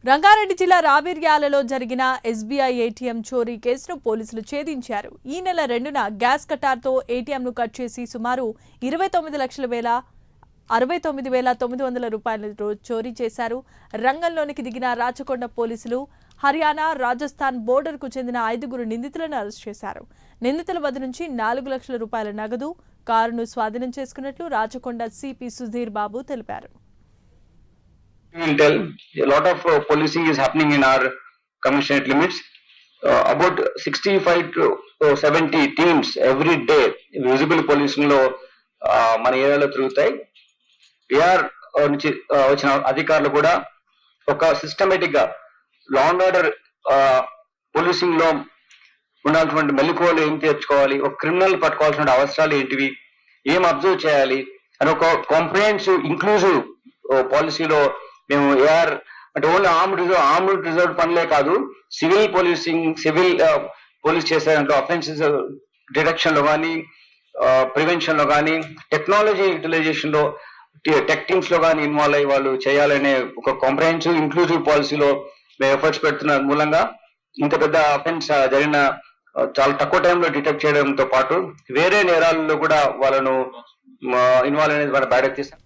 రంగారెడ్డి జిల్లా రావిర్యాలలో జరిగిన SBI ATM చోరీ కేసును పోలీసులు ఛేదించారు. ఈ నెల 2న గ్యాస్ కటార్తో ఏటీఎంను కట్ చేసి సుమారు 69,900 రూపాయలు చోరీ చేశారు. రంగంలోనికి దిగిన రాచకొండ పోలీసులు హర్యానా, రాజస్థాన్ బోర్డర్కు చెందిన 5 నిందితులను అరెస్ట్ చేశారు. నిందితుల వద్ద నుంచి 4 లక్షల రూపాయల నగదు, కారును స్వాధీనం చేసుకున్నట్లు రాచకొండ సిపి సుధీర్ బాబు తెలిపారు. Intel, a lot of policing is happening in our commissionate limits. About 65 to 70 teams every day visible policing లో మన ఏరియాలో తిరుగుతాయి. ఏఆర్ నుంచి వచ్చిన అధికారులు కూడా ఒక సిస్టమేటిక్ గా లా అండ్ ఆర్డర్ పోలీసింగ్ లో ఉండాల్సిన మెలకువలు ఏం తెచ్చుకోవాలి, ఒక క్రిమినల్ పట్టుకోవాల్సిన అవసరాలు ఏంటివి, ఏం అబ్జర్వ్ చేయాలి అని ఒక కాంప్రహెన్సివ్ ఇంక్లూజివ్ పాలసీలో మేము ఏఆర్ అంటే ఓన్లీ ఆర్మ్డ్ రిజర్వ్ పనులే కాదు, సివిల్ పోలీస్ చేసే దాంట్లో అఫెన్సెస్ డిటెక్షన్ లో కానీ, ప్రివెన్షన్ లో కానీ, టెక్నాలజీ యూటిలైజేషన్ లో టెక్ టీమ్స్ లో కానీ ఇన్వాల్వ్ అయ్యి వాళ్ళు చేయాలనే ఒక కాంప్రహెన్సివ్ ఇంక్లూజివ్ పాలసీలో మేము ఎఫర్ట్స్ పెడుతున్న మూలంగా ఇంత పెద్ద అఫెన్స్ జరిగిన చాలా తక్కువ టైంలో డిటెక్ట్ చేయడంతో పాటు వేరే నేరాలలో కూడా వాళ్ళను ఇన్వాల్వ్ అనేది వాళ్ళ బ్యాడ్ తీస్తాం.